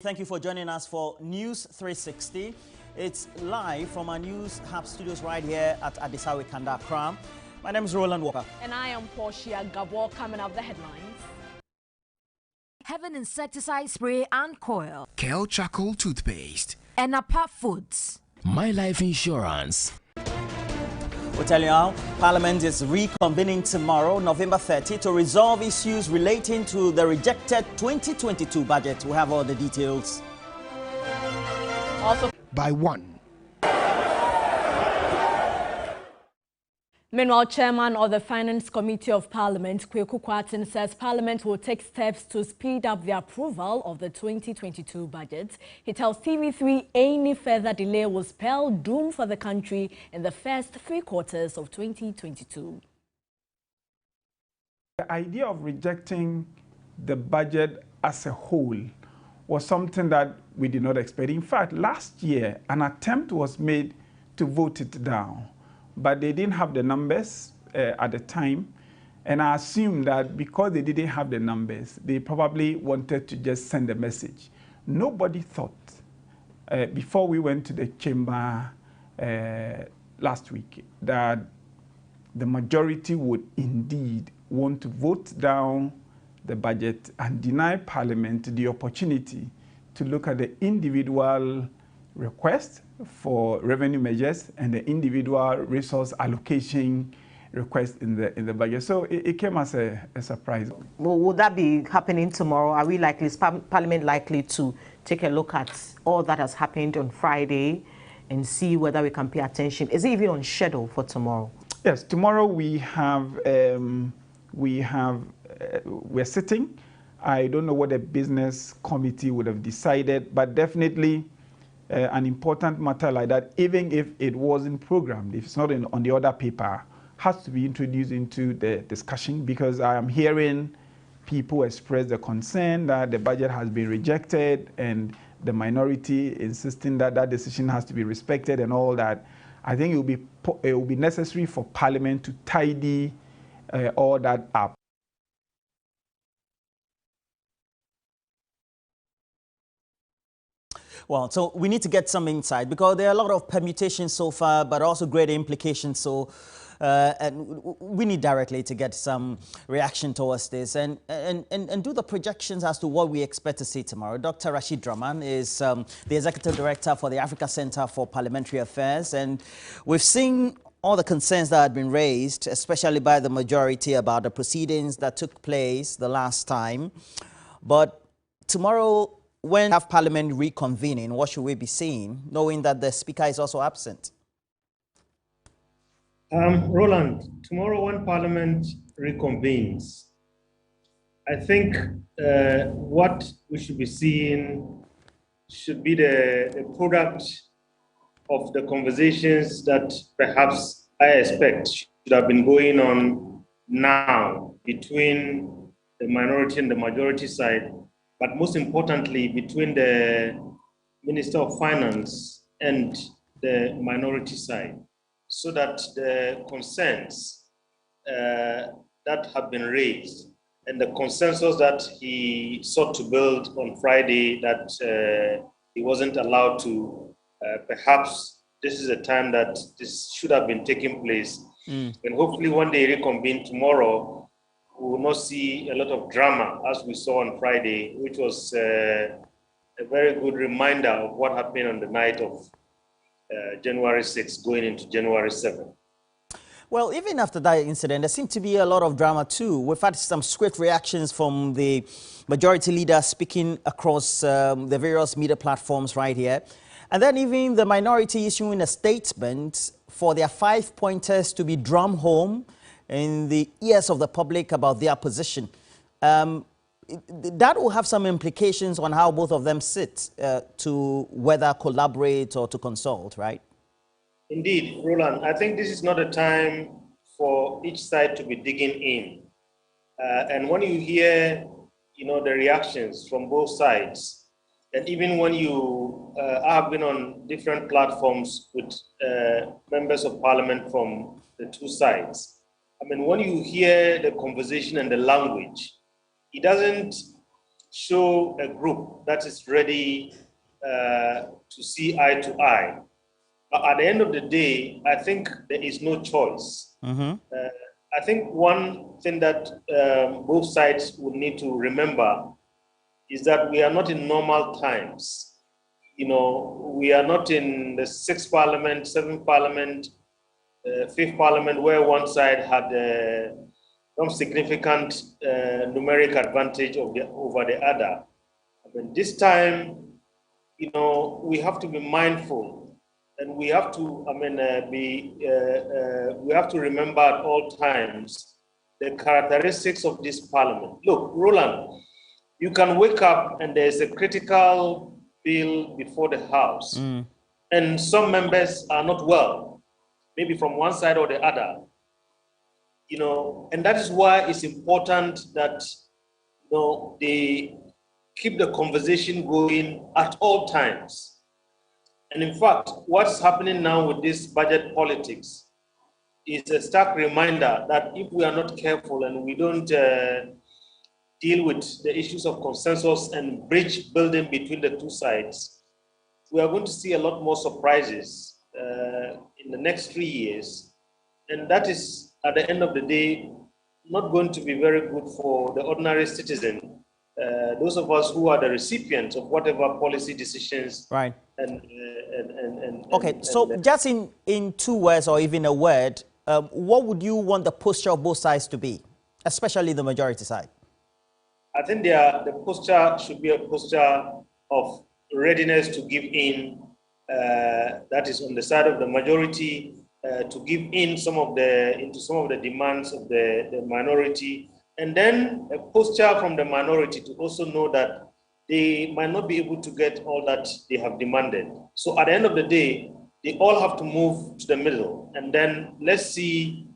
Thank you for joining us for News 360. It's live from our News Hub studios right here at Adisawe Kanda, Accra. My name is Roland Walker. And I am Portia Gabo. Coming up the headlines. Heaven insecticide spray and coil. Kel charcoal toothpaste. And apart foods. My life insurance. We'll tell you how Parliament is reconvening tomorrow, November 30, to resolve issues relating to the rejected 2022 budget. We have all the details. Also, By one. meanwhile, Chairman of the Finance Committee of Parliament, Kweku Kwatin, says Parliament will take steps to speed up the approval of the 2022 budget. He tells TV3 any further delay will spell doom for the country in the first 3 quarters of 2022. The idea of rejecting the budget as a whole was something that we did not expect. In fact, last year, an attempt was made to vote it down, but they didn't have the numbers at the time. And I assume that because they didn't have the numbers, they probably wanted to just send a message. Nobody thought, before we went to the chamber last week, that the majority would indeed want to vote down the budget and deny Parliament the opportunity to look at the individual request for revenue measures and the individual resource allocation request in the budget. So it came as a surprise. Well, would that be happening tomorrow? Are we likely, is Parliament likely to take a look at all that has happened on Friday and see whether we can pay attention? Is it even on schedule for tomorrow? Yes, tomorrow we're sitting. I don't know what the business committee would have decided, but definitely an important matter like that, even if it wasn't programmed, if it's not on the other paper, has to be introduced into the discussion, because I am hearing people express the concern that the budget has been rejected and the minority insisting that that decision has to be respected and all that. I think it will be necessary for Parliament to tidy all that up. Well, so we need to get some insight, because there are a lot of permutations so far, but also great implications. So, and we need directly to get some reaction towards this and do the projections as to what we expect to see tomorrow. Dr. Rashid Draman is the Executive Director for the Africa Center for Parliamentary Affairs, and we've seen all the concerns that had been raised, especially by the majority, about the proceedings that took place the last time. But tomorrow, when we have Parliament reconvening, what should we be seeing, knowing that the Speaker is also absent? Roland, tomorrow when Parliament reconvenes, I think what we should be seeing should be the product of the conversations that perhaps I expect should have been going on now between the minority and the majority side, but most importantly, between the Minister of Finance and the minority side, so that the concerns that have been raised and the consensus that he sought to build on Friday, that he wasn't allowed to, perhaps this is a time that this should have been taking place. And hopefully when they reconvene tomorrow, we will not see a lot of drama as we saw on Friday, which was a very good reminder of what happened on the night of January 6th going into January 7th. Well, even after that incident, there seemed to be a lot of drama too. We've had some swift reactions from the majority leader speaking across the various media platforms right here. And then even the minority issuing a statement for their 5 pointers to be drummed home in the ears of the public about their position. That will have some implications on how both of them sit to whether collaborate or to consult, right? Indeed, Roland, I think this is not a time for each side to be digging in. And when you hear, the reactions from both sides, and even when you have been on different platforms with members of Parliament from the two sides, I mean, when you hear the conversation and the language, it doesn't show a group that is ready to see eye to eye. But at the end of the day, I think there is no choice. I think one thing that both sides would need to remember is that we are not in normal times. You know, we are not in the 6th Parliament, 7th Parliament, 5th Parliament, where one side had some significant numeric advantage over the other. I mean, this time, you know, we have to be mindful, and we have to, we have to remember at all times the characteristics of this Parliament. Look, Roland, you can wake up and there's a critical bill before the House, and some members are not well, maybe from one side or the other, you know, and that is why it's important that, you know, they keep the conversation going at all times. And in fact, what's happening now with this budget politics is a stark reminder that if we are not careful and we don't deal with the issues of consensus and bridge building between the two sides, we are going to see a lot more surprises in the next 3 years. And that is, at the end of the day, not going to be very good for the ordinary citizen, those of us who are the recipients of whatever policy decisions. Right. Okay, so just in 2 words or even a word, what would you want the posture of both sides to be, especially the majority side? I think the posture should be a posture of readiness to give in, that is on the side of the majority, to give in into some of the demands of the minority, and then a posture from the minority to also know that they might not be able to get all that they have demanded. So at the end of the day, they all have to move to the middle, and then let's see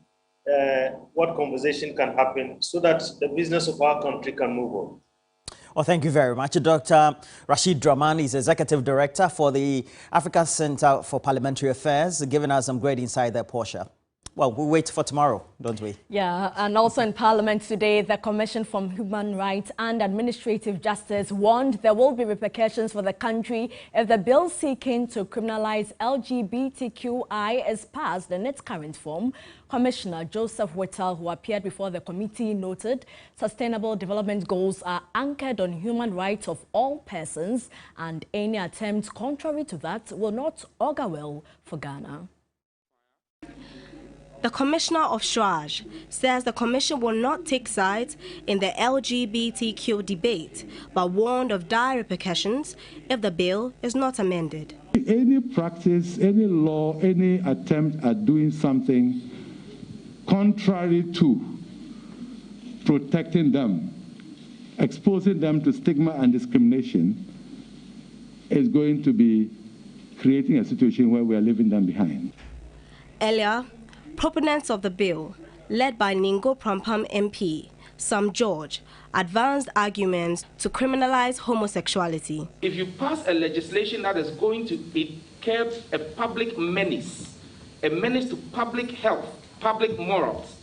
what conversation can happen so that the business of our country can move on. Well, thank you very much. Dr. Rashid Dramani is Executive Director for the African Center for Parliamentary Affairs, giving us some great insight there, Portia. Well, we'll wait for tomorrow, don't we? Yeah, and also in Parliament today, the Commission for Human Rights and Administrative Justice warned there will be repercussions for the country if the bill seeking to criminalize LGBTQI is passed in its current form. Commissioner Joseph Whittle, who appeared before the committee, noted sustainable development goals are anchored on human rights of all persons, and any attempt contrary to that will not augur well for Ghana. The Commissioner of SHRAJ says the Commission will not take sides in the LGBTQ debate, but warned of dire repercussions if the bill is not amended. Any practice, any law, any attempt at doing something contrary to protecting them, exposing them to stigma and discrimination, is going to be creating a situation where we are leaving them behind. Earlier, proponents of the bill, led by Ningo Prampam MP, Sam George, advanced arguments to criminalize homosexuality. If you pass a legislation that is going to curb a public menace, a menace to public health, public morals,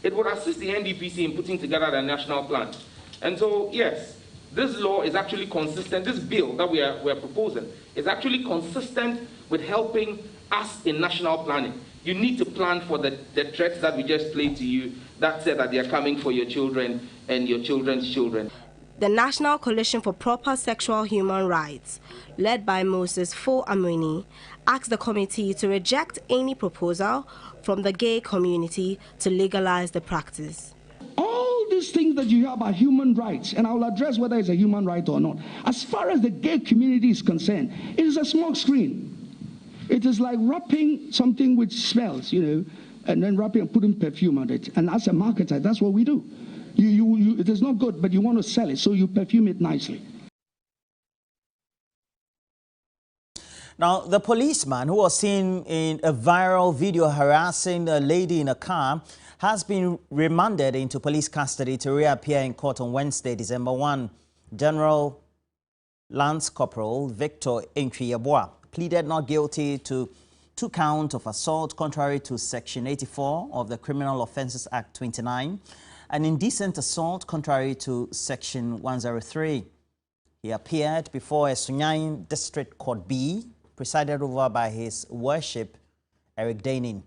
it would assist the NDPC in putting together the national plan. And so, yes, this law is actually consistent. This bill that we are proposing is actually consistent with helping us in national planning. You need to plan for the threats that we just played to you that said that they are coming for your children and your children's children. The National Coalition for Proper Sexual Human Rights, led by Moses Fo Amweni, asked the committee to reject any proposal from the gay community to legalize the practice. All these things that you hear about human rights, and I will address whether it's a human right or not, as far as the gay community is concerned, it is a smoke screen. It is like wrapping something which smells, you know, and then wrapping and putting perfume on it. And as a marketer, that's what we do. It is not good, but you want to sell it, so you perfume it nicely. Now, the policeman who was seen in a viral video harassing a lady in a car has been remanded into police custody to reappear in court on Wednesday, December 1. General Lance Corporal Victor Entry-Yeboah pleaded not guilty to 2 counts of assault contrary to Section 84 of the Criminal Offences Act 29 and indecent assault contrary to Section 103. He appeared before a Sunyain District Court B, presided over by His Worship Eric Dainin.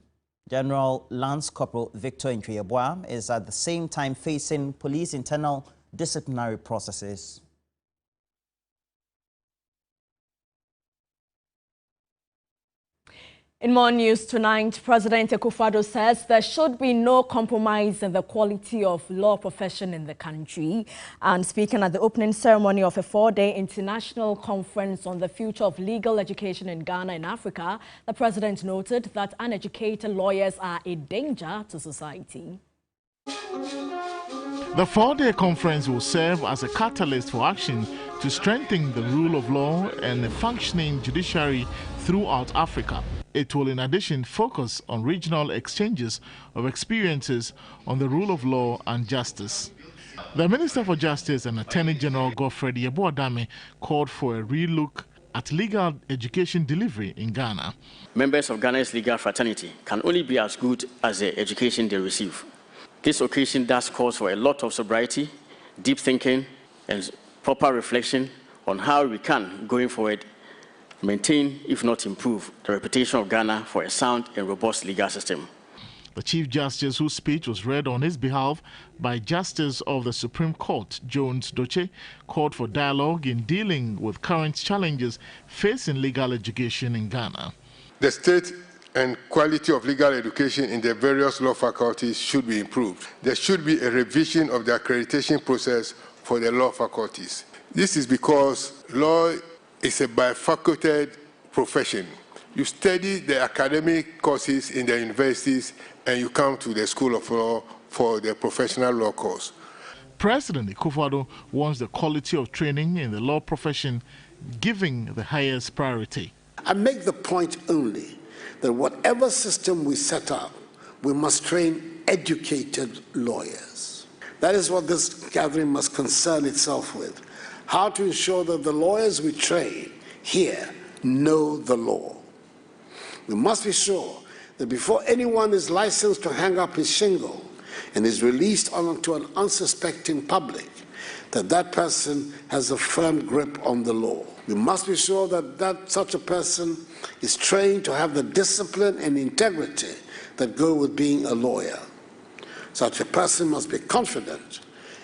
General Lance Corporal Victor Ntweyeboa is at the same time facing police internal disciplinary processes. In more news tonight, President Akufo-Addo says there should be no compromise in the quality of law profession in the country. And speaking at the opening ceremony of a 4-day international conference on the future of legal education in Ghana and Africa, the president noted that uneducated lawyers are a danger to society. The 4-day conference will serve as a catalyst for action to strengthen the rule of law and a functioning judiciary throughout Africa. It will in addition focus on regional exchanges of experiences on the rule of law and justice. The Minister for Justice and Attorney General Godfrey Yeboah-Dame called for a relook at legal education delivery in Ghana. Members of Ghana's legal fraternity can only be as good as the education they receive. This occasion thus calls for a lot of sobriety, deep thinking, and proper reflection on how we can, going forward, maintain, if not improve, the reputation of Ghana for a sound and robust legal system. The Chief Justice, whose speech was read on his behalf by Justice of the Supreme Court, Jones Doche, called for dialogue in dealing with current challenges facing legal education in Ghana. The state and quality of legal education in the various law faculties should be improved. There should be a revision of the accreditation process for the law faculties. This is because law is a bifurcated profession. You study the academic courses in the universities and you come to the School of Law for the professional law course. President Akufo-Addo wants the quality of training in the law profession giving the highest priority. I make the point only that whatever system we set up, we must train educated lawyers. That is what this gathering must concern itself with. How to ensure that the lawyers we train here know the law. We must be sure that before anyone is licensed to hang up his shingle and is released onto an unsuspecting public, that that person has a firm grip on the law. We must be sure that such a person is trained to have the discipline and integrity that go with being a lawyer. Such a person must be confident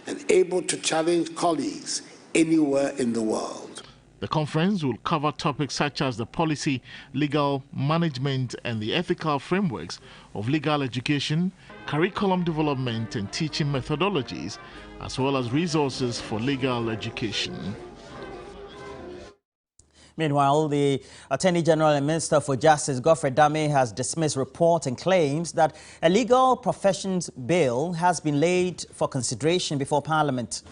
and able to challenge colleagues anywhere in the world. The conference will cover topics such as the policy, legal management, and the ethical frameworks of legal education, curriculum development and teaching methodologies, as well as resources for legal education. Meanwhile, the Attorney General and Minister for Justice, Godfrey Dame, has dismissed reports and claims that a legal professions bill has been laid for consideration before Parliament.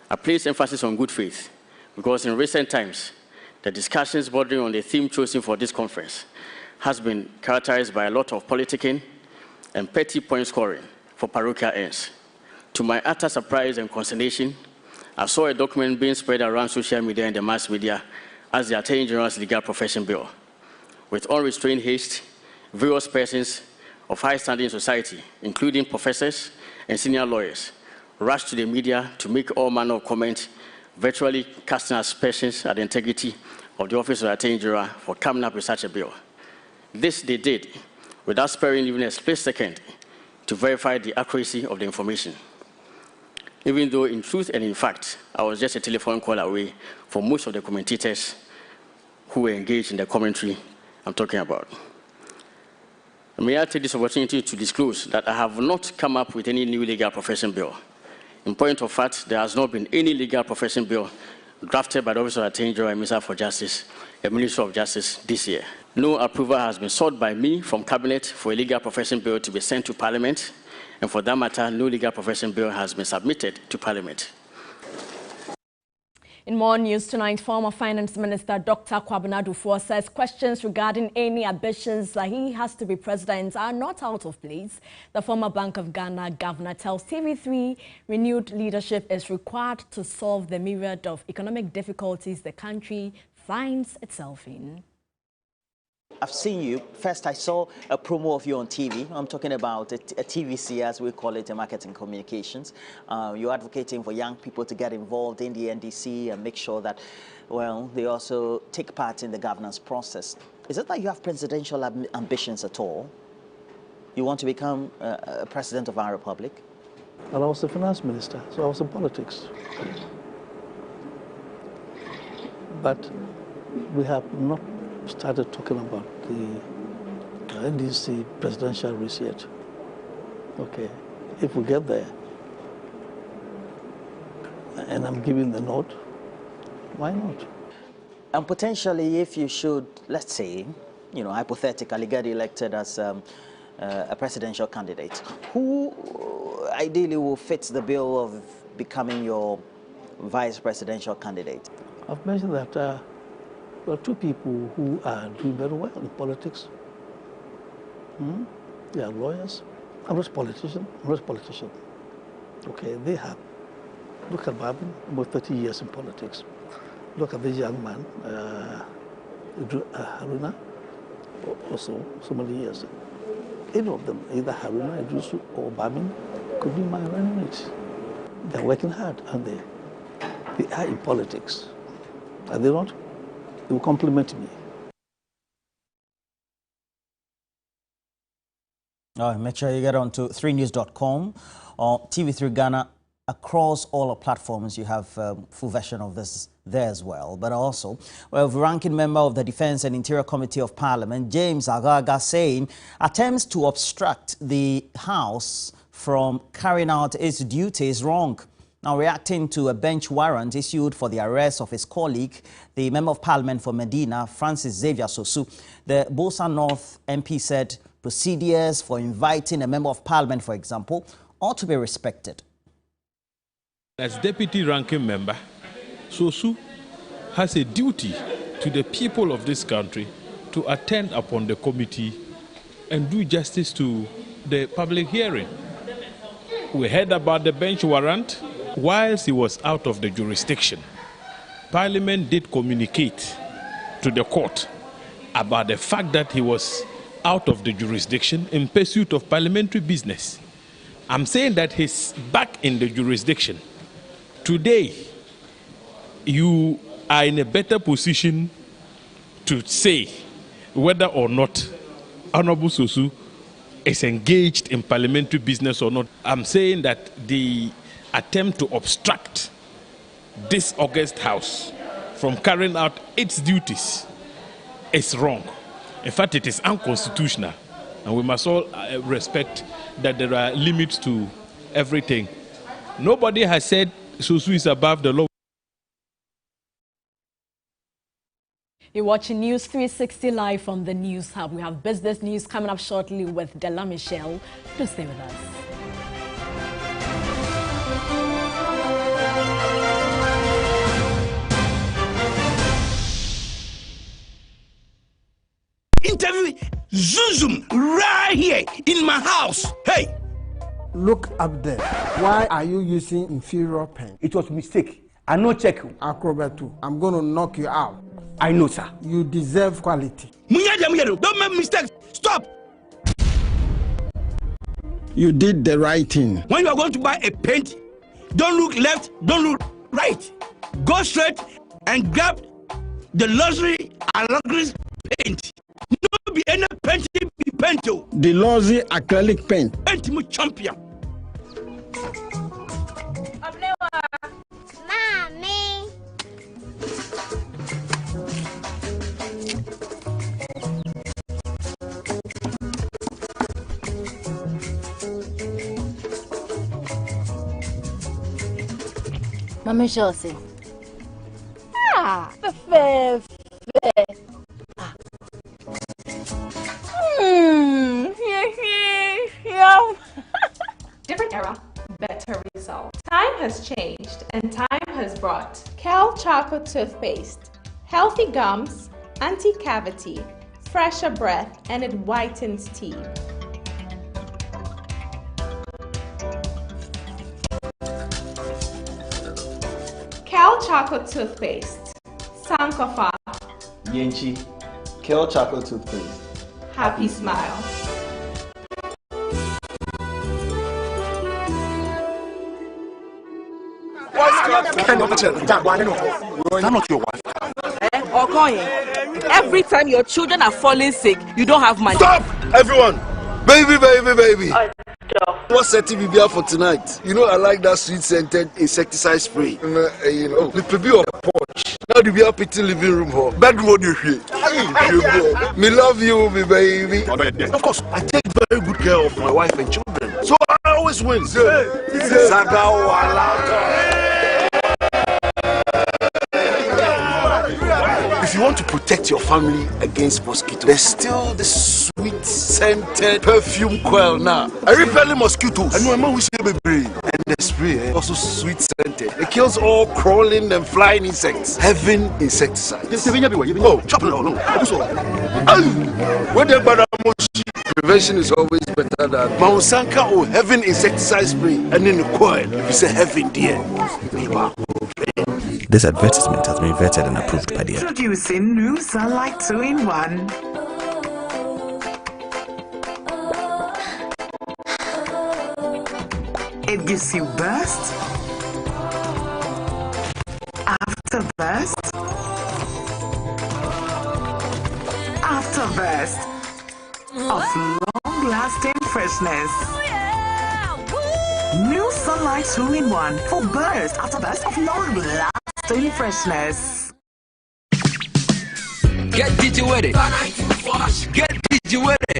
I place emphasis on good faith because in recent times, the discussions bordering on the theme chosen for this conference has been characterized by a lot of politicking and petty point scoring for parochial ends. To my utter surprise and consternation, I saw a document being spread around social media and the mass media as the Attorney General's legal profession bill. With unrestrained haste, various persons of high standing in society, including professors and senior lawyers, rushed to the media to make all manner of comments, virtually casting aspersions at the integrity of the Office of the Attorney General for coming up with such a bill. This they did without sparing even a split second to verify the accuracy of the information. Even though in truth and in fact, I was just a telephone call away from most of the commentators who were engaged in the commentary I'm talking about. May I take this opportunity to disclose that I have not come up with any new legal profession bill. In point of fact, there has not been any legal profession bill drafted by the Office of the Attorney General and Minister for Justice, the Ministry of Justice, this year. No approval has been sought by me from Cabinet for a legal profession bill to be sent to Parliament, and for that matter, no legal profession bill has been submitted to Parliament. In more news tonight, former Finance Minister Dr. Kwabena Duffuor says questions regarding any ambitions that he has to be president are not out of place. The former Bank of Ghana governor tells TV3 renewed leadership is required to solve the myriad of economic difficulties the country finds itself in. I've seen you. First, I saw a promo of you on TV. I'm talking about a TVC, as we call it, in marketing communications. You're advocating for young people to get involved in the NDC and make sure that, well, they also take part in the governance process. Is it that you have presidential ambitions at all? You want to become a president of our republic? Well, I was a finance minister, so I was in politics. But we have not started talking about the NDC presidential race yet. Okay, if we get there, and I'm giving the nod, why not? And potentially, if you should, let's say, you know, hypothetically get elected as a presidential candidate, who ideally will fit the bill of becoming your vice presidential candidate? I've mentioned that there are two people who are doing very well in politics. They are lawyers. I'm not a politician. Okay, they have. Look at Babin, about 30 years in politics. Look at this young man, Haruna, also so many years. Any of them, either Haruna, Idrisu, or Babin, could be my running mates. They're working hard, and they are in politics. Are they not? They will compliment me. All right, make sure you get on to 3news.com or TV3 Ghana. Across all our platforms, you have full version of this there as well. But also, we have ranking member of the Defense and Interior Committee of Parliament, James Agaga, saying attempts to obstruct the House from carrying out its duties wrong. Now, reacting to a bench warrant issued for the arrest of his colleague, the Member of Parliament for Medina, Francis Xavier Sosu, the Bosa North MP said procedures for inviting a Member of Parliament, for example, ought to be respected. As Deputy Ranking Member, Sosu has a duty to the people of this country to attend upon the committee and do justice to the public hearing. We heard about the bench warrant whilst he was out of the jurisdiction. Parliament did communicate to the court about the fact that he was out of the jurisdiction in pursuit of parliamentary business. I'm saying that he's back in the jurisdiction. Today, you are in a better position to say whether or not Honorable Sosu is engaged in parliamentary business or not. I'm saying that the attempt to obstruct this august House from carrying out its duties is wrong. In fact, it is unconstitutional, and we must all respect that there are limits to everything. Nobody has said Sosu is above the law. You're watching News 360 live from the News Hub. We have business news coming up shortly with Della Michelle. Do stay with us. Interview Zoom right here in my house. Hey! Look up there. Why are you using inferior pen? It was a mistake. I no check. Acrobat2, I'm going to knock you out. I know, sir. You deserve quality. Don't make mistakes. Stop. You did the right thing. When you are going to buy a paint, don't look left, don't look right. Go straight and grab the luxury acrylic paint. No be any paint be paint. The luxury acrylic paint. Paint me champion. Mommy. Mama Chelsea. Fair. Different era, better result. Time has changed and time has brought Cal Chocolate Toothpaste. Healthy gums, anti-cavity, fresher breath, and it whitens teeth. Cal Chocolate Toothpaste. Sankofa. Yenchi. Kale Chocolate Toothpaste. Happy smile. That's not your wife. Every time your children are falling sick, you don't have money. Stop, everyone! Baby. What's setting me up for tonight? You know I like that sweet-scented insecticide spray. You know, the baby of porch. Now do we have pity living room hall? Bedroom what you hear? Me love you, me baby. Of course, I take very good care of my wife and children, so I always win. If you want to protect your family against mosquitoes, there's still the sweet scented perfume coil now. I repel mosquitoes. I know I'm always baby. And the spray also sweet scented. It kills all crawling and flying insects. Heaven insecticide. Oh, chop it all. Prevention is always better than Maunsanka or Heaven insecticide spray. And in the coil, if you say heaven, dear. This advertisement has been vetted and approved by the Introducing new Sunlight 2-in-1. It gives you burst, after burst, after burst of long-lasting freshness. New Sunlight 2-in-1 for burst after burst of long-lasting freshness. Get DJ with it. Get DJ with it.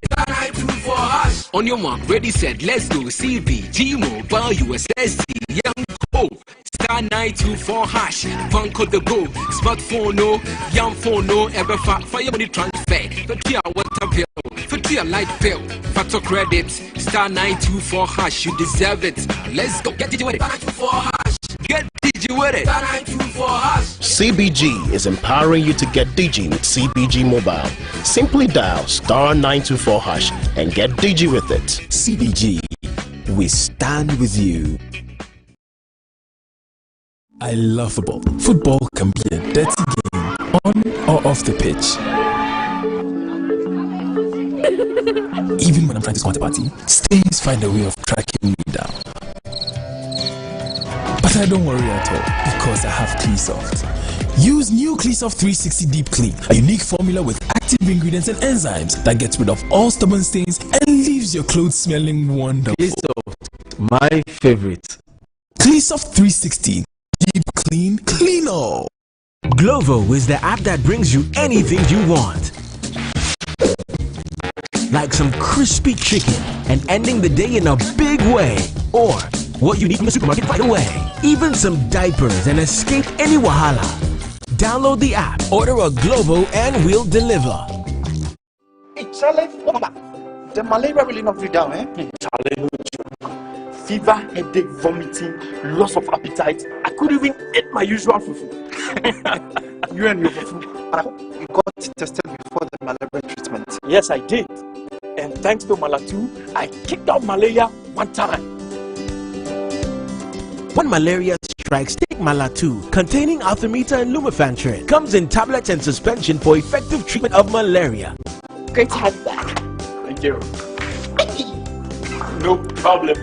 On your mark, ready, set, let's go. CBG Mobile USSD Young Go. Star 924 hash. Banco the go. Smartphone no. Young phone no. Ever fire money transfer. For 3 hour water bill. For 3 hour light bill. Factor credit. Star 924 hash. You deserve it. Let's go. Get DJ with it. 924 hash. Get DJ with it. 924 hash. CBG is empowering you to get Digi with CBG Mobile. Simply dial star 924 hash and get Digi with it. CBG, we stand with you. I love football. Football can be a dirty game, on or off the pitch. Even when I'm trying to squat a party, stains find a way of tracking me down. But I don't worry at all, because I have Cleansoft. Use new Cleansoft 360 Deep Clean, a unique formula with active ingredients and enzymes that gets rid of all stubborn stains and leaves your clothes smelling wonderful. Cleansoft, my favorite. Cleansoft 360 Deep Clean, clean all. Glovo is the app that brings you anything you want. Like some crispy chicken and ending the day in a big way. Or what you need from the supermarket right away. Even some diapers and escape any wahala. Download the app, order a Glovo, and we'll deliver. Hey, Charlie, the malaria really knocked you down, eh? Charlie, fever, headache, vomiting, loss of appetite. I couldn't even eat my usual fufu. You and your fufu. I hope you got tested before the malaria treatment. Yes, I did. And thanks to Malatu, I kicked out malaria one time. When malaria strikes, take Malatu, containing artemether and lumefantrine. Comes in tablets and suspension for effective treatment of malaria. Great to have you back. Thank you. No problem.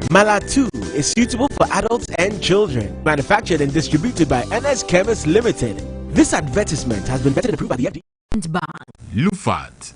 Malatu is suitable for adults and children. Manufactured and distributed by NS Chemist Limited. This advertisement has been vetted and approved by the FDA. Lufat.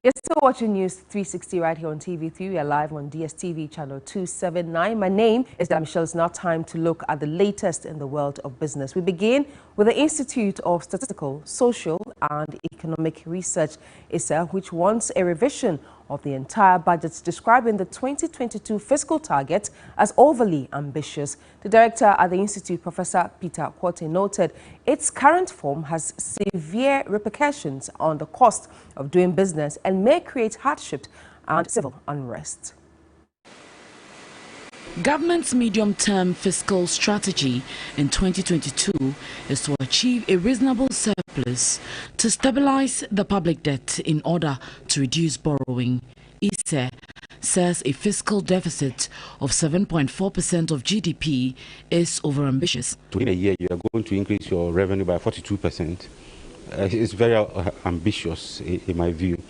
You're still watching News 360 right here on TV3. We are live on DSTV channel 279. My name is Michelle. It's now time to look at the latest in the world of business. We begin with the Institute of Statistical, Social and Economic Research, ANSAH, which wants a revision of the entire budget, describing the 2022 fiscal target as overly ambitious. The director at the Institute, Professor Peter Quote, noted its current form has severe repercussions on the cost of doing business and may create hardship and civil unrest. Government's medium-term fiscal strategy in 2022 is to achieve a reasonable surplus to stabilize the public debt in order to reduce borrowing. ANSAH says a fiscal deficit of 7.4% of GDP is overambitious. In a year, you are going to increase your revenue by 42%. It's very ambitious, in my view.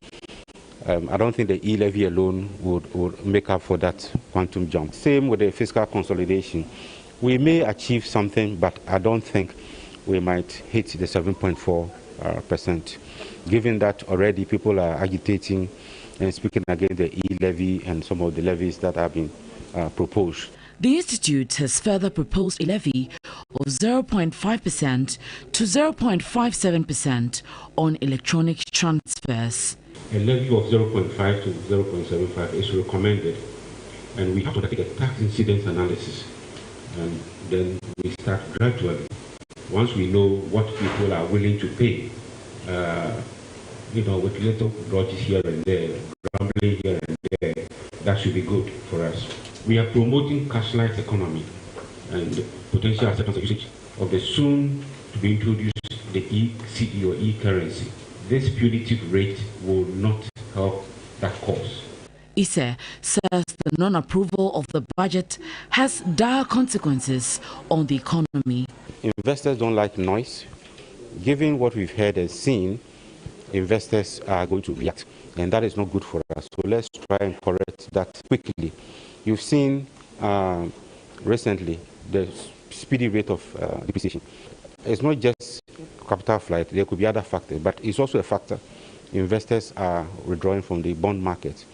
I don't think the e-levy alone would make up for that quantum jump. Same with the fiscal consolidation. We may achieve something, but I don't think we might hit the 7.4%, given that already people are agitating and speaking against the e-levy and some of the levies that have been proposed. The Institute has further proposed a levy of 0.5% to 0.57% on electronic transfers. A levy of 0.5 to 0.75 is recommended, and we have to take a tax incidence analysis, and then we start gradually. Once we know what people are willing to pay, with little grudges here and there, grumbling here and there, that should be good for us. We are promoting cashless economy and potential acceptance of usage of the soon to be introduced the e-CD or e-currency. This punitive rate will not help that cause. Ise says the non-approval of the budget has dire consequences on the economy. Investors don't like noise. Given what we've heard and seen, investors are going to react, and that is not good for us. So let's try and correct that quickly. You've seen recently the speedy rate of depreciation. It's not just capital flight, there could be other factors, but it's also a factor. Investors are withdrawing from the bond market,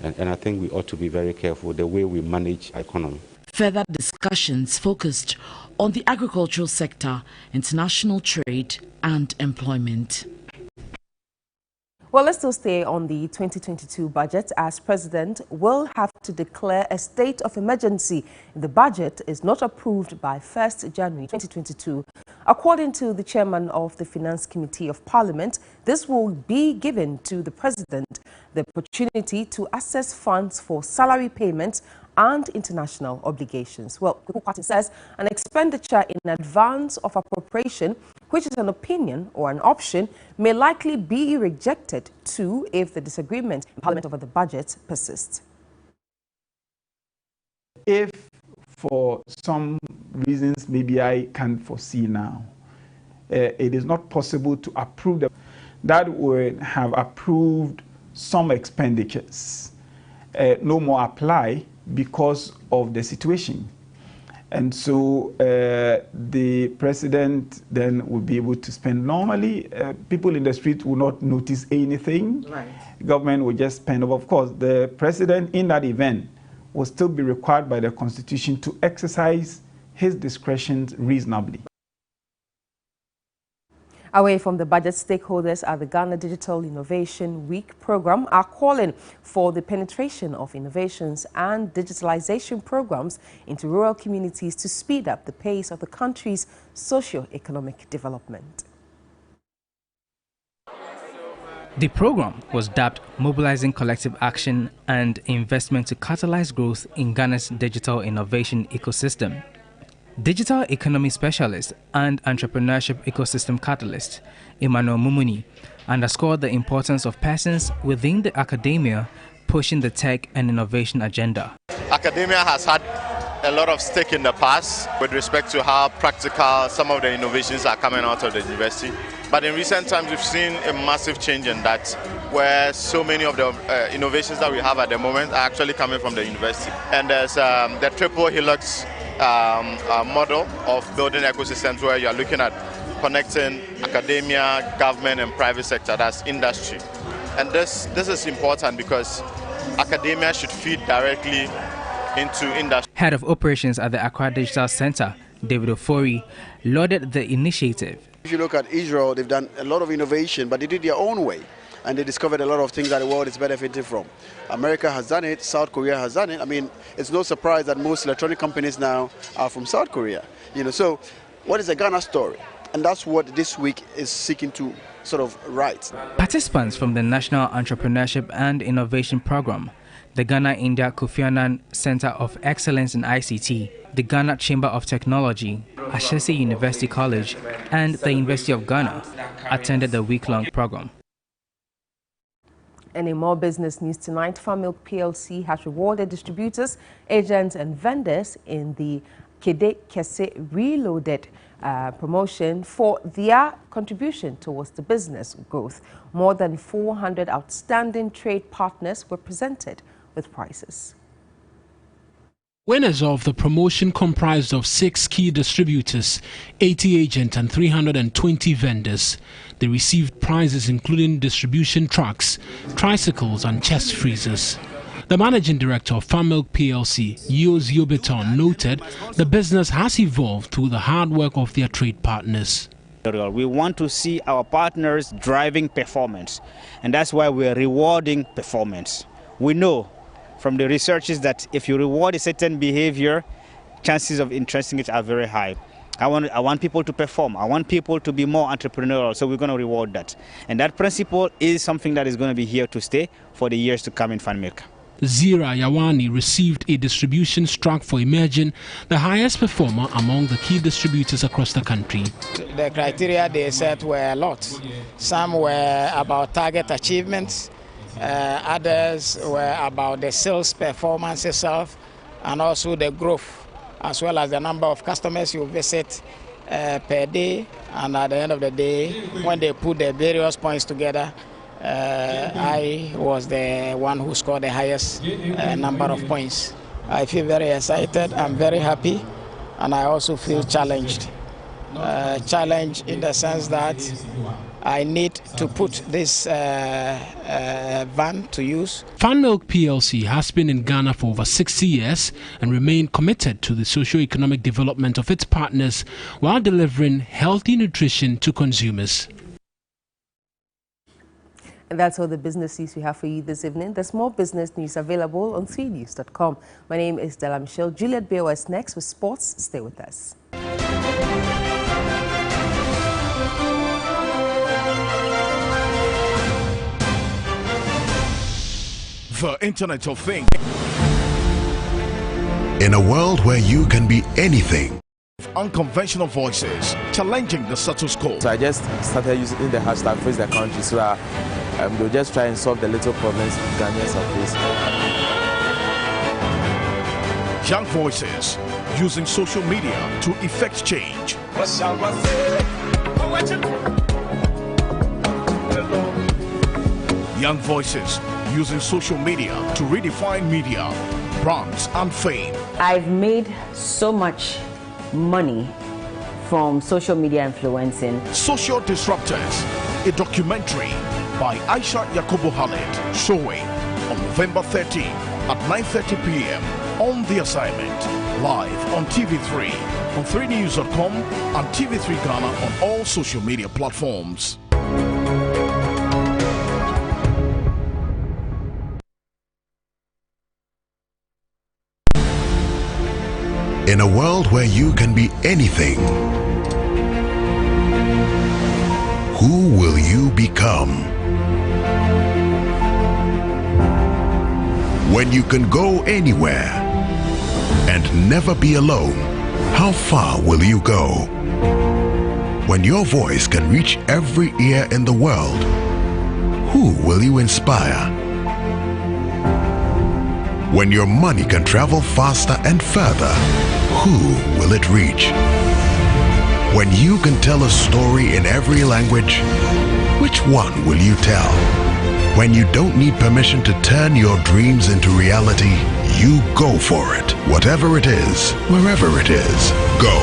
and I think we ought to be very careful the way we manage our economy. Further discussions focused on the agricultural sector, international trade and employment. Well, let's still stay on the 2022 budget, as President will have to declare a state of emergency if the budget is not approved by 1st January 2022. According to the chairman of the Finance Committee of Parliament, this will be given to the President the opportunity to access funds for salary payments and international obligations. Well, the party says an expenditure in advance of appropriation, which is an opinion or an option, may likely be rejected too if the disagreement in Parliament over the budget persists. If for some reasons maybe I can't foresee now, it is not possible to approve that would have approved some expenditures, no more apply because of the situation. And so the president then will be able to spend. Normally, people in the street will not notice anything. Right. Government will just spend. Of course, the president in that event will still be required by the Constitution to exercise his discretion reasonably. Away from the budget, stakeholders at the Ghana Digital Innovation Week program are calling for the penetration of innovations and digitalization programs into rural communities to speed up the pace of the country's socio-economic development. The program was dubbed Mobilizing Collective Action and Investment to Catalyze Growth in Ghana's Digital Innovation Ecosystem. Digital economy specialist and entrepreneurship ecosystem catalyst Emmanuel Mumuni underscored the importance of persons within the academia pushing the tech and innovation agenda. Academia has had a lot of stake in the past with respect to how practical some of the innovations are coming out of the university. But in recent times, we've seen a massive change in that, where so many of the innovations that we have at the moment are actually coming from the university. And there's the triple helix model of building ecosystems where you're looking at connecting academia, government and private sector, that's industry. And this is important because academia should feed directly into industry. Head of operations at the Accra Digital Center, David Ofori, lauded the initiative. If you look at Israel, they've done a lot of innovation, but they did their own way. And they discovered a lot of things that the world is benefiting from. America has done it, South Korea has done it. I mean, it's no surprise that most electronic companies now are from South Korea. So what is the Ghana story? And that's what this week is seeking to sort of write. Participants from the National Entrepreneurship and Innovation Program, the Ghana-India Kofi Annan Center of Excellence in ICT, the Ghana Chamber of Technology, Ashesi University College, and the University of Ghana attended the week-long program. And in more business news tonight, Farm Milk PLC has rewarded distributors, agents and vendors in the Kede Kese Reloaded promotion for their contribution towards the business growth. More than 400 outstanding trade partners were presented with prizes. Winners of the promotion comprised of 6 key distributors, 80 agents and 320 vendors. They received prizes including distribution trucks, tricycles and chest freezers. The managing director of Farm Milk PLC, Yos Yobeton, noted the business has evolved through the hard work of their trade partners. We want to see our partners driving performance, and that's why we're rewarding performance. We know from the research is that if you reward a certain behavior, chances of interesting it are very high. I want people to perform. I want people to be more entrepreneurial, so we're going to reward that. And that principle is something that is going to be here to stay for the years to come in Farm Milk. Zira Yawani received a distribution truck for emerging the highest performer among the key distributors across the country. The criteria they set were a lot. Some were about target achievements. Others were about the sales performance itself and also the growth, as well as the number of customers you visit per day. And at the end of the day, when they put the various points together, I was the one who scored the highest number of points. I feel very excited, I'm very happy, and I also feel challenged. Challenged in the sense that I need to put this van to use. Farm Milk PLC has been in Ghana for over 60 years and remained committed to the socio-economic development of its partners while delivering healthy nutrition to consumers. And that's all the business news we have for you this evening. There's more business news available on 3news.com. My name is Della Michelle. Juliet Bewa is next with sports. Stay with us. The Internet of Things. In a world where you can be anything. Unconventional voices challenging the status quo. So I just started using the hashtag Face the Country so that they'll just try and solve the little problems Ghanaians are facing. Young voices using social media to effect change. Young voices using social media to redefine media, brands and fame. I've made so much money from social media influencing. Social Disruptors, a documentary by Aisha Yakubu Khalid, showing on November 13 at 9:30 p.m. on The Assignment, live on TV3, on 3news.com and TV3 Ghana on all social media platforms. In a world where you can be anything, who will you become? When you can go anywhere and never be alone, how far will you go? When your voice can reach every ear in the world, who will you inspire? When your money can travel faster and further, who will it reach? When you can tell a story in every language, which one will you tell? When you don't need permission to turn your dreams into reality, you go for it. Whatever it is, wherever it is, go.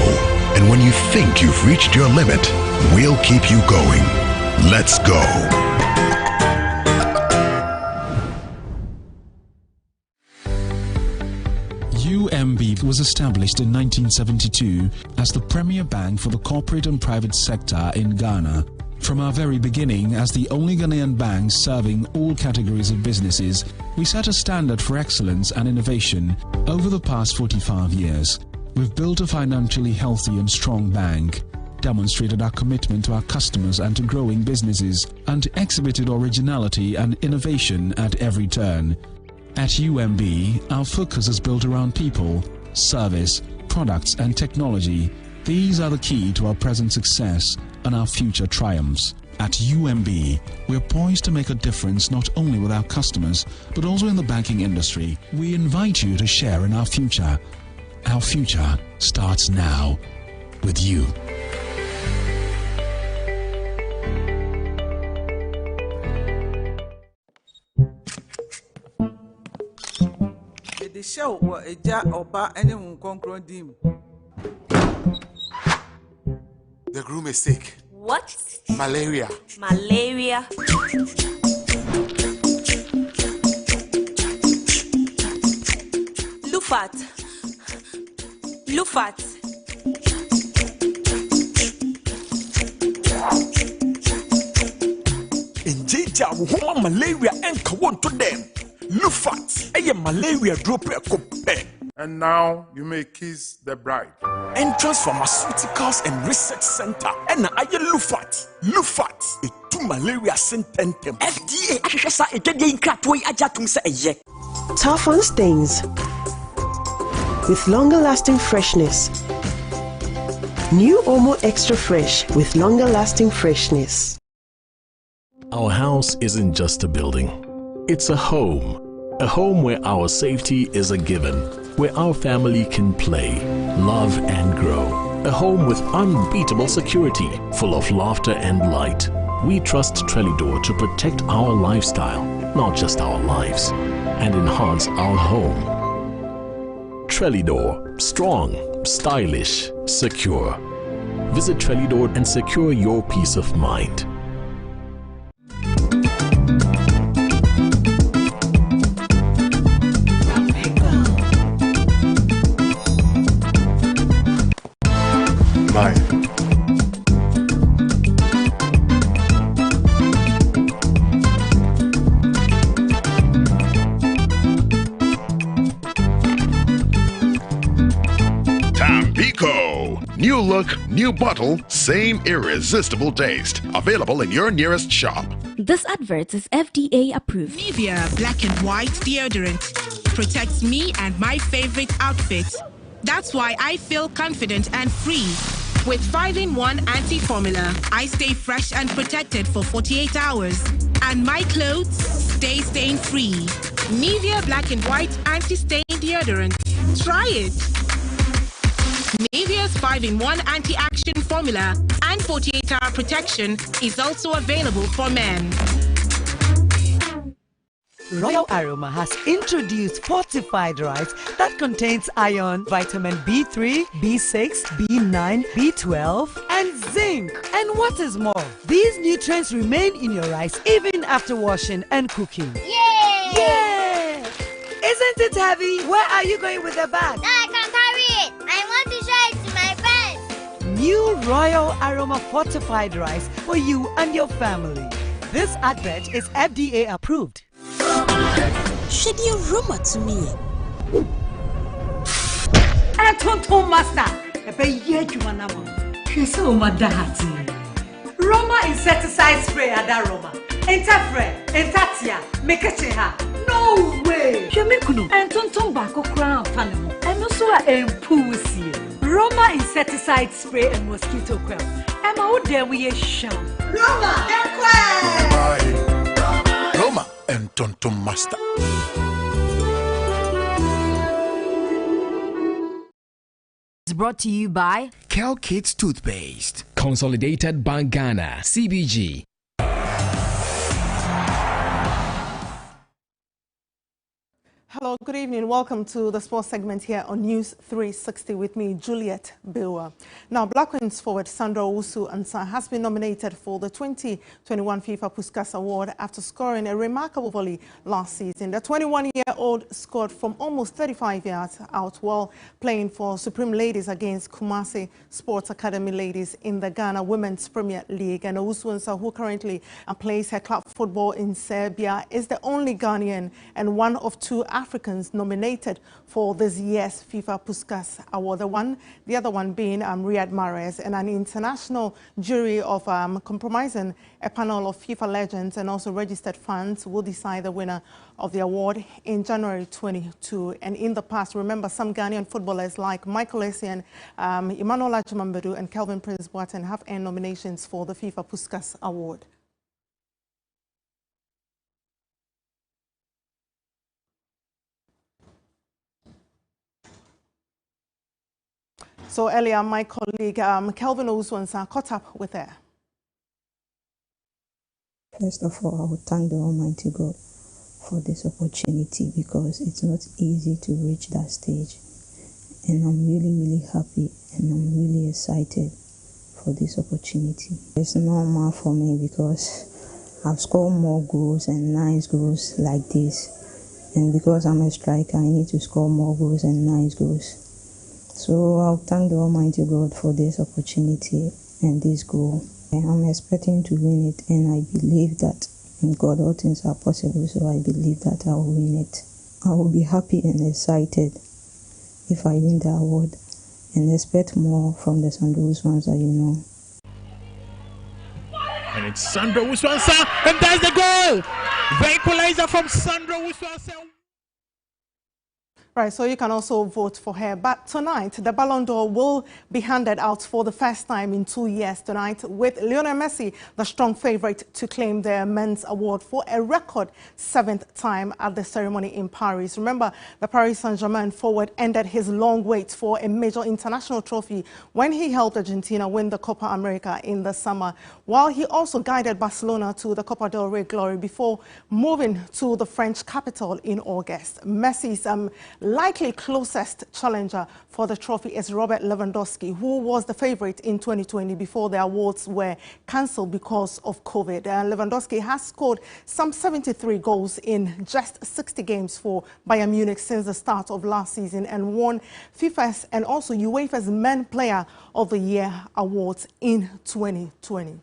And when you think you've reached your limit, we'll keep you going. Let's go. UMB was established in 1972 as the premier bank for the corporate and private sector in Ghana. From our very beginning, as the only Ghanaian bank serving all categories of businesses, we set a standard for excellence and innovation. Over the past 45 years, we've built a financially healthy and strong bank, demonstrated our commitment to our customers and to growing businesses, and exhibited originality and innovation at every turn. At UMB, our focus is built around people, service, products and technology. These are the key to our present success and our future triumphs. At UMB, we're poised to make a difference not only with our customers, but also in the banking industry. We invite you to share in our future. Our future starts now with you. The show was a jar or bar anyone conquer dim. The groom is sick. What? Malaria. Malaria. Lufat. Lufat. In Jija, woman malaria and kawan to them. Lufat, a malaria drop a cup. And now you may kiss the bride. Entrance Pharmaceuticals and Research Center. And I Lufat. Lufat, a 2 malaria sententem. FDA, Ashasa, a dead cratway ajatum say. Tough on stains. With longer lasting freshness. New Omo Extra Fresh with longer lasting freshness. Our house isn't just a building. It's a home. A home where our safety is a given. Where our family can play, love and grow. A home with unbeatable security, full of laughter and light. We trust Trelidor to protect our lifestyle, not just our lives, and enhance our home. Trelidor, strong, stylish, secure. Visit Trelidor and secure your peace of mind. New look, new bottle, same irresistible taste. Available in your nearest shop. This advert is FDA approved. Nivea Black and White deodorant protects me and my favorite outfit. That's why I feel confident and free. With 5-in-1 anti-formula, I stay fresh and protected for 48 hours. And my clothes stay stain-free. Nivea Black and White anti-stain deodorant. Try it. Nivea's 5-in-1 anti-action formula and 48-hour protection is also available for men. Royal Aroma has introduced fortified rice that contains iron, vitamin B3, B6, B9, B12, and zinc. And what is more, these nutrients remain in your rice even after washing and cooking. Yay! Yeah! Isn't it heavy? Where are you going with the bag? No, I can carry it. I want to show it to my friends. New Royal Aroma fortified rice for you and your family. This advert is FDA approved. Should you rumor to me? Tonton Master, Roma insecticide spray at Roma. Interfere, Entatia, Mekecheha. No way! Shemikuno, and Tonton Bako Crown Panamo, and also a pussy. Roma insecticide spray and mosquito coil. And how dare we a sham? Roma, Roma and Tonton Master. It's brought to you by Cal Kids Toothpaste, Consolidated Bank Ghana, CBG. Hello, good evening. Welcome to the sports segment here on News 360 with me, Juliet Bilwa. Now, Black Queens forward Sandra OWUSU ANSAH has been nominated for the 2021 FIFA PUSKAS Award after scoring a remarkable volley last season. The 21-year-old scored from almost 35 yards out while playing for Supreme Ladies against Kumasi Sports Academy Ladies in the Ghana Women's Premier League. And OWUSU ANSAH, who currently plays her club football in Serbia, is the only Ghanaian and one of 2 Africans nominated for this year's FIFA PUSKAS award. The other one being Riyad Mahrez, and an international jury of comprising a panel of FIFA legends and also registered fans will decide the winner of the award in January 22. And in the past, remember, some Ghanaian footballers like Michael Essien, Emmanuel Ajimambedu and Kelvin Prince Boateng have earned nominations for the FIFA PUSKAS award. So earlier, my colleague Kelvin OWUSU caught up with her. First of all, I would thank the Almighty God for this opportunity, because it's not easy to reach that stage. And I'm really, really happy and I'm really excited for this opportunity. It's normal for me because I've scored more goals and nice goals like this. And because I'm a striker, I need to score more goals and nice goals. So I'll thank the Almighty God for this opportunity and this goal. I'm expecting to win it, and I believe that in God all things are possible, so I believe that I will win it. I will be happy and excited if I win the award, and expect more from the Sandra OWUSU, you know. And it's Sandra OWUSU, and that's the goal! The equalizer from Sandra OWUSU. Right, so you can also vote for her. But tonight, the Ballon d'Or will be handed out for the first time in 2 years tonight, with Lionel Messi, the strong favorite to claim the men's award for a record 7th time at the ceremony in Paris. Remember, the Paris Saint-Germain forward ended his long wait for a major international trophy when he helped Argentina win the Copa America in the summer, while he also guided Barcelona to the Copa del Rey glory before moving to the French capital in August. Messi's likely closest challenger for the trophy is Robert Lewandowski, who was the favorite in 2020 before the awards were cancelled because of COVID. Lewandowski has scored some 73 goals in just 60 games for Bayern Munich since the start of last season, and won FIFA's and also UEFA's Men Player of the Year awards in 2020.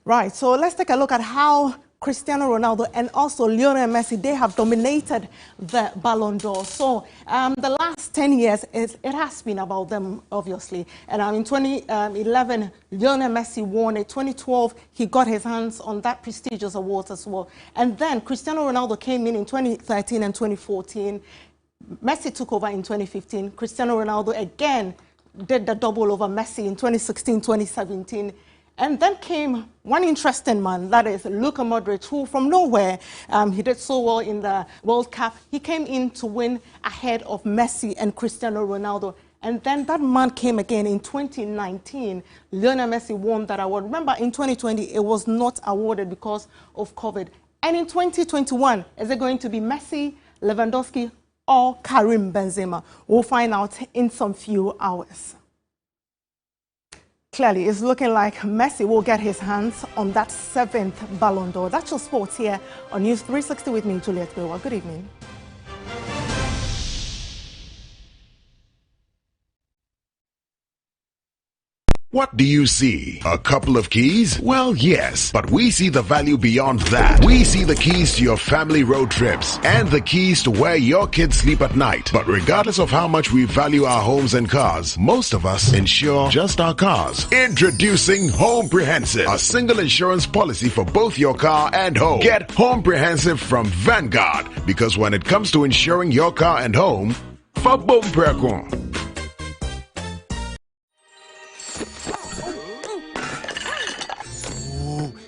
Right, so let's take a look at how Cristiano Ronaldo and also Lionel Messi, they have dominated the Ballon d'Or. So the last 10 years, it has been about them, obviously. And in 2011, Lionel Messi won it. 2012, he got his hands on that prestigious award as well. And then Cristiano Ronaldo came in 2013 and 2014. Messi took over in 2015. Cristiano Ronaldo again did the double over Messi in 2016, 2017. And then came one interesting man, that is Luka Modric, who from nowhere, he did so well in the World Cup. He came in to win ahead of Messi and Cristiano Ronaldo. And then that man came again in 2019. Lionel Messi won that award. Remember, in 2020, it was not awarded because of COVID. And in 2021, is it going to be Messi, Lewandowski, or Karim Benzema? We'll find out in some few hours. Clearly, it's looking like Messi will get his hands on that 7th Ballon d'Or. That's your sports here on News 360 with me, Juliet Bewa. Good evening. What do you see? A couple of keys? Well, yes, but we see the value beyond that. We see the keys to your family road trips and the keys to where your kids sleep at night. But regardless of how much we value our homes and cars, most of us insure just our cars. Introducing Homeprehensive, a single insurance policy for both your car and home. Get Homeprehensive from Vanguard, because when it comes to insuring your car and home, Fabom Prekon.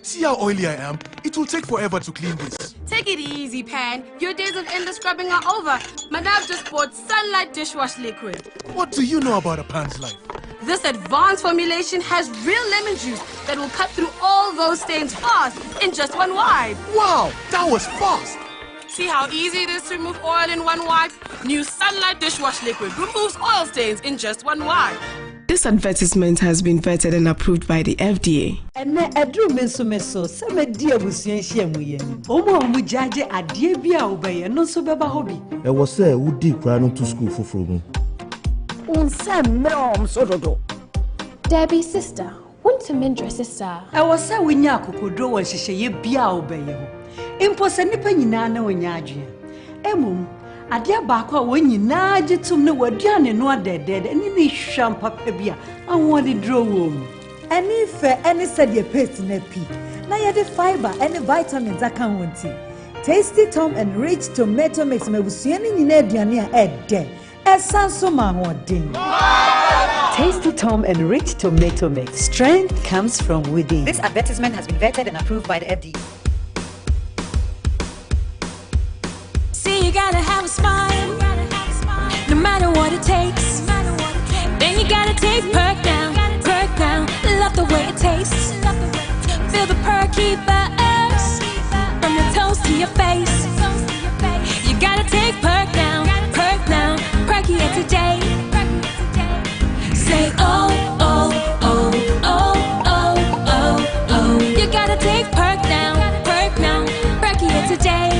See how oily I am? It will take forever to clean this. Take it easy, Pan. Your days of endless scrubbing are over. Madame just bought Sunlight Dishwash Liquid. What do you know about a Pan's life? This advanced formulation has real lemon juice that will cut through all those stains fast in just one wipe. Wow, that was fast. See how easy it is to remove oil in one wipe? New Sunlight Dishwash Liquid removes oil stains in just one wipe. This advertisement has been vetted and approved by the FDA. Debbie's sister, Want to mend dresses, sir? I was say we nya kokodro won hihye ye bia obeye ho. Impo se nipa nyina na wonya adwe. Emom ade baako a wonyina agitum ne waduane no adedede ni ni hwam papa bia awon dro wom. Any fe any said your paste na pi. Na ye the fiber any vitamins aka wonti. Tasty Tom and Rich Tomato Mix mebusuani nyina aduane a ede. Esanso ma hodin. Tasty Tom and Rich Tomato Mix. Strength comes from within. This advertisement has been vetted and approved by the FDA. See, you gotta have a smile, no matter what it takes. Then you gotta take perk down, love the way it tastes. Feel the perky buzz from your toes to your face. You gotta take perk down, perky it today. Say oh, oh, oh, oh, oh, oh, oh. You gotta take perk down, perky it today.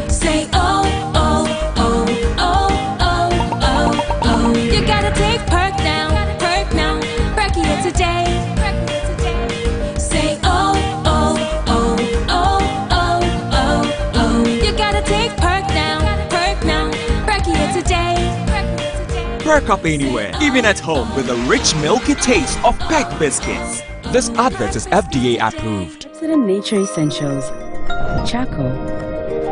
Say oh, oh, oh, oh, oh, oh, oh. You gotta take perk down, perky it today. Say oh, oh, oh, oh, oh, oh, oh. You gotta take perk down, perky it today. Perk up anywhere, even at home, with the rich milky taste of Peck biscuits. This advert is FDA approved. Certain nature essentials, charcoal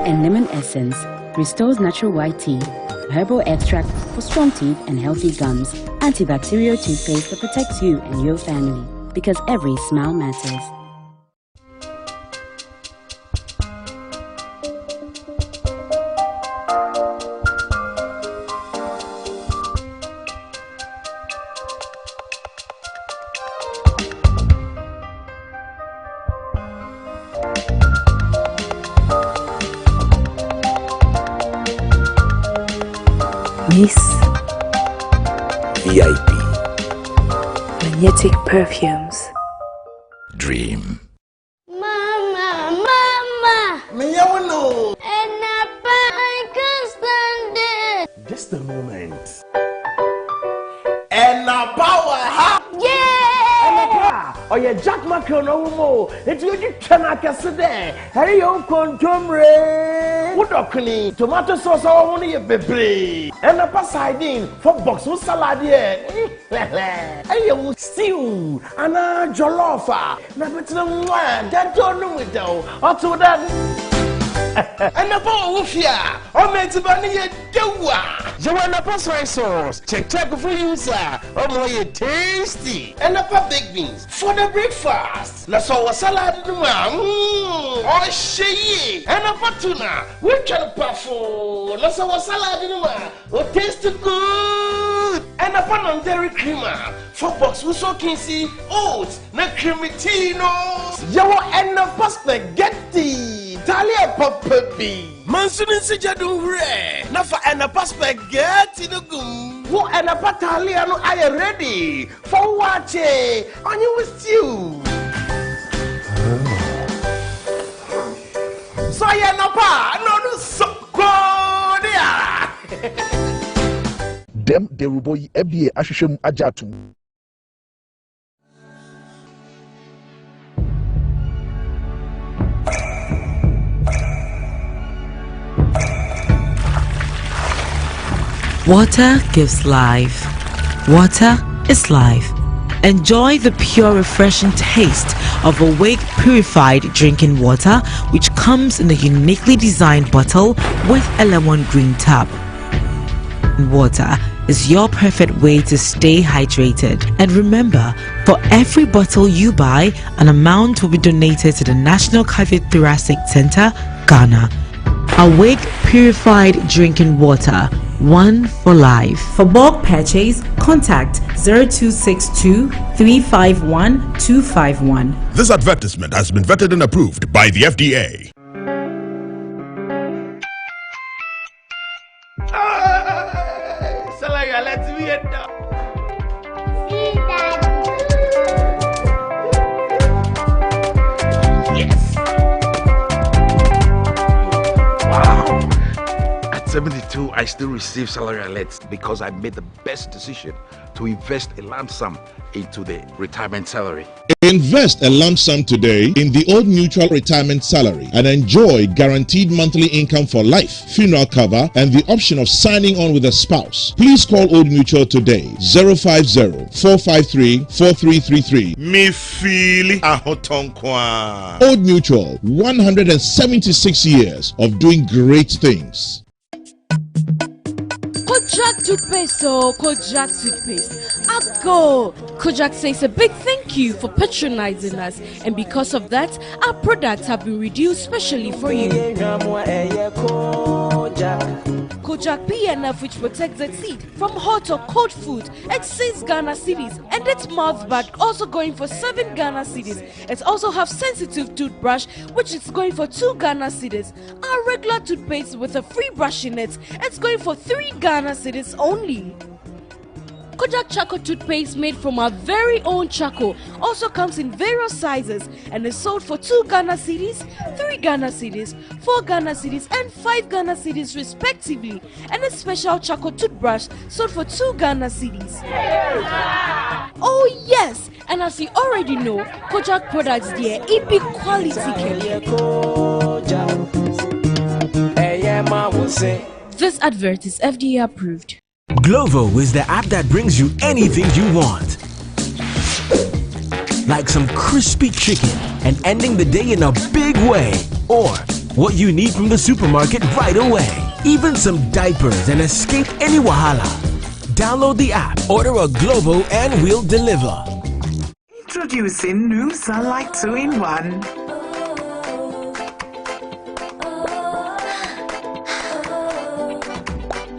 and lemon essence restores natural white teeth, herbal extract for strong teeth and healthy gums, antibacterial toothpaste that protects you and your family, because every smile matters. Miss VIP Magnetic Perfumes. Dream. Mama! Meow. And I can't stand it! Just a moment. And now power, huh? Yeah! Oh, yeah, Jack Macron, no more. It's you cannot guess it there. Harry, you contumre. What a clean tomato sauce, I want to be. And a pasadine for box with salad, yeah. Hey, you stew and a jollofa. Never to one that don't know it though. Or to that. And a bowl of ya, or made to bunny a doa. You want a pasta sauce? Check for you, sir. Oh, boy, tasty. And a big beans for the breakfast. Let's all a salad in the mouth. Oh, she and a tuna. We can puffle. Let's all a salad in the mouth. Oh, taste good. And a pan on dairy creamer. 4 box with so kinsey oats, na cremitino. Yawa and a spaghetti. Talia Papa B. Mansunin Sijadu Re. Nafa and a spaghetti no gum. What and a pataliano I am ready for watching on you with you. So I am a pa, no so good. Dem de ruboyi FDA ahwehwem ajatum. Water gives life. Water is life. Enjoy the pure, refreshing taste of Awake purified drinking water, which comes in a uniquely designed bottle with a lemon green tap. Water is your perfect way to stay hydrated. And remember, for every bottle you buy, an amount will be donated to the National Cardiothoracic Center, Ghana. Awake purified drinking water, one for life. For bulk purchase, contact 0262 351 251. This advertisement has been vetted and approved by the FDA. Salaya, let's be it now. At 72, I still receive salary alerts because I made the best decision to invest a lump sum into the retirement salary. Invest a lump sum today in the Old Mutual Retirement Salary and enjoy guaranteed monthly income for life, funeral cover, and the option of signing on with a spouse. Please call Old Mutual today, 050-453-4333. Me feel ahotonkwa. Old Mutual, 176 years of doing great things. Kojak toothpaste, oh, Kojak toothpaste. Go! Kojak says a big thank you for patronizing us, and because of that, our products have been reduced specially for you. Kojak PNF, which protects the teeth from hot or cold food, at 6 Ghana cedis, and its mouthbag also going for 7 Ghana cedis. It also have sensitive toothbrush, which is going for 2 Ghana cedis. Our regular toothpaste with a free brush in it, it's going for 3 Ghana cedis only. Kojak Charcoal toothpaste made from our very own charcoal also comes in various sizes and is sold for 2 Ghana cedis, 3 Ghana cedis, 4 Ghana cedis and 5 Ghana cedis respectively, and a special charcoal toothbrush sold for 2 Ghana cedis. Oh yes, and as you already know, Kojak products there be quality care. This advert is FDA approved. Glovo is the app that brings you anything you want. Like some crispy chicken and ending the day in a big way. Or what you need from the supermarket right away. Even some diapers and escape any wahala. Download the app, order a Glovo and we'll deliver. Introducing new Sunlight 2-in-1.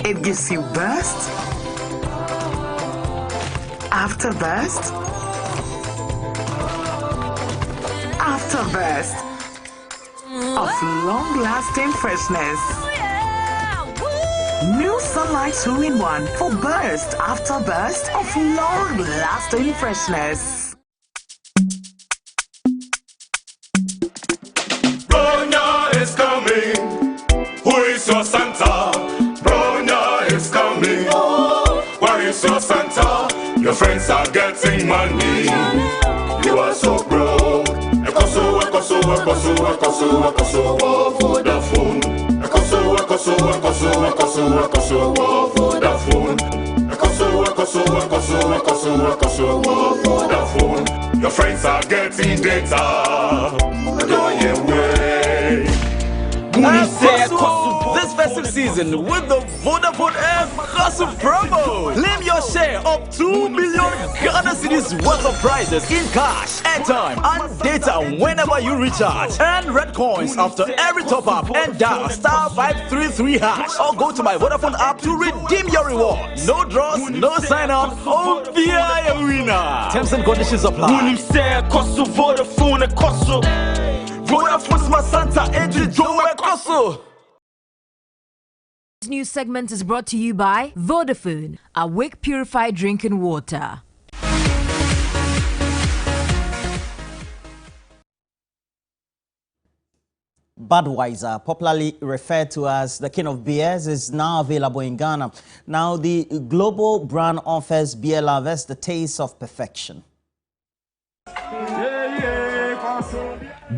It gives you burst, after burst, after burst of long-lasting freshness. New Sunlight 2-in-1 for burst after burst of long-lasting freshness. Bronya is coming. Who is your Santa? Is coming. Where is your Santa? Your friends are getting money. You are so broke. Ekoso for the phone. Ekoso for the phone. For the phone. Your friends are getting data. Going away. This festive season with the Vodafone Kosu promo. Claim your share of 2 million Ghana cedis worth of prizes in cash, airtime, and data whenever you recharge. Earn red coins after every top up and dial *533# or go to my Vodafone app to redeem your reward. No draws, no sign on. Oh, be a winner. Terms and conditions apply. This new segment is brought to you by Vodafone, Awake Purified Drinking Water. Budweiser, popularly referred to as the king of beers, is now available in Ghana. Now, the global brand offers beer lovers the taste of perfection.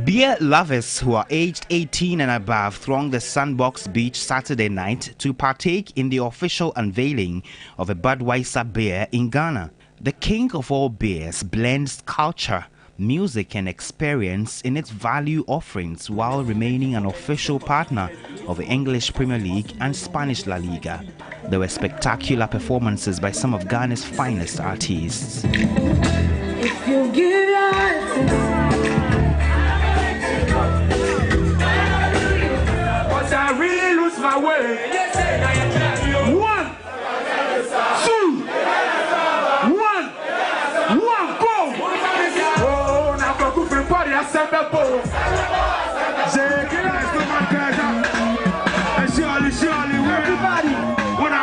Beer lovers who are aged 18 and above thronged the Sandbox Beach Saturday night to partake in the official unveiling of a Budweiser beer in Ghana. The king of all beers blends culture, music and experience in its value offerings while remaining an official partner of the English Premier League and Spanish La Liga. There were spectacular performances by some of Ghana's finest artists. If you give your I really lose my way. 1, 2, 1, go! Oh, now go to the party, I said that both. Surely, everybody. When I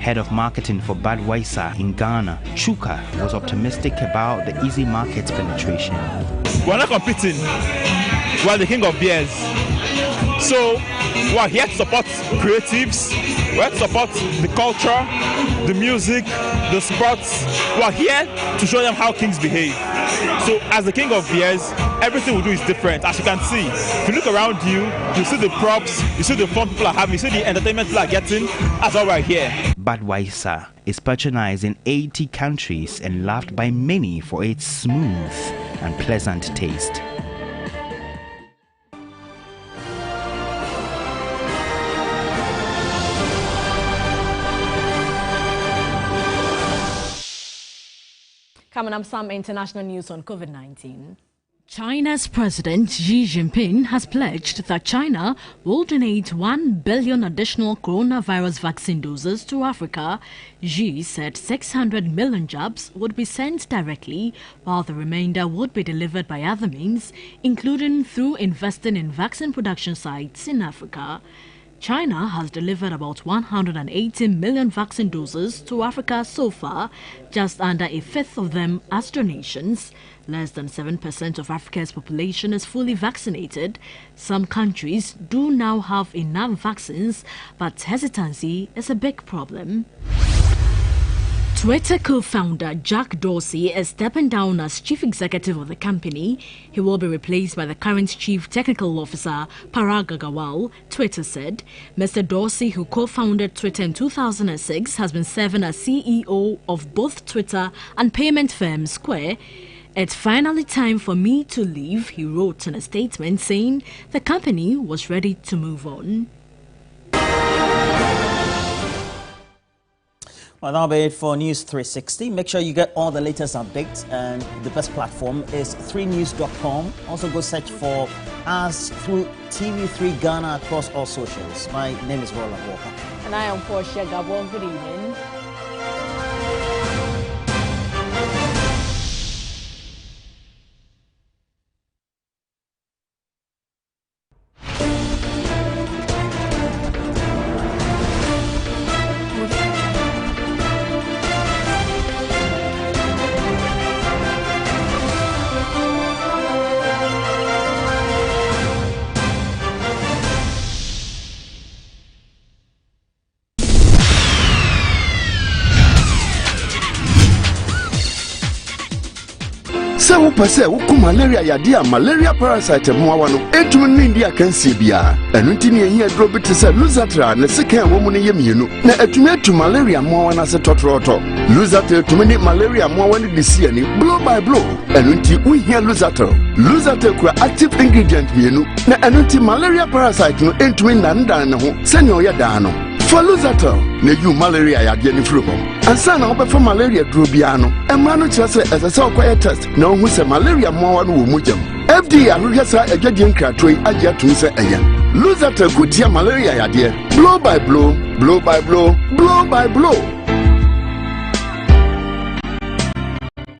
Head of marketing for Budweiser in Ghana, Chuka, was optimistic about the easy market penetration. we're not competing. We're the king of beers. So we're here to support creatives, we're here to support the culture, the music, the sports. We're here to show them how kings behave. So as the king of beers, everything we do is different. As you can see, if you look around you, you see the props, you see the fun people are having, you see the entertainment people are getting. That's all right here. Budweiser is patronized in 80 countries and loved by many for its smooth and pleasant taste. Coming up, some international news on COVID-19. China's President Xi Jinping has pledged that China will donate 1 billion additional coronavirus vaccine doses to Africa. Xi said 600 million jabs would be sent directly, while the remainder would be delivered by other means, including through investing in vaccine production sites in Africa. China has delivered about 180 million vaccine doses to Africa so far, just under a fifth of them as donations. Less than 7% of Africa's population is fully vaccinated. Some countries do now have enough vaccines, but hesitancy is a big problem. Twitter co-founder Jack Dorsey is stepping down as chief executive of the company. He will be replaced by the current chief technical officer, PARL Gagawal, Twitter said. Mr. Dorsey, who co-founded Twitter in 2006, has been serving as CEO of both Twitter and payment firm Square. It's finally time for me to leave, he wrote in a statement saying the company was ready to move on. Well, that'll be it for News 360. Make sure you get all the latest updates, and the best platform is 3news.com. Also go search for us through TV3 Ghana across all socials. My name is Roland Walker. And I am Portia Gabon. Good evening. So pese uku malaria yadia malaria parasite muawano etumu nindia kansi bia enu ntini ehi adro bite se Luzatra ne sika enwomu ne yemienu na etumu etu malaria muawana se totroto Luzatra etumu ni malaria muawana disi ani blow by blow enu nti uhia Luzatra kura active ingredient mienu na enu nti malaria parasite no etumu ndandan ne ho senya oyeda no for Luzatra ne you malaria yadia ni furu ho ansa na obefa malaria dro bia no emra no kire se esese okoye test na ohu se malaria muawana wo mujam FDA ahwehwesa adwadie nkratoi agye atum se eyen Luzatra kutia malaria yadia blow by blow blow by blow blow by blow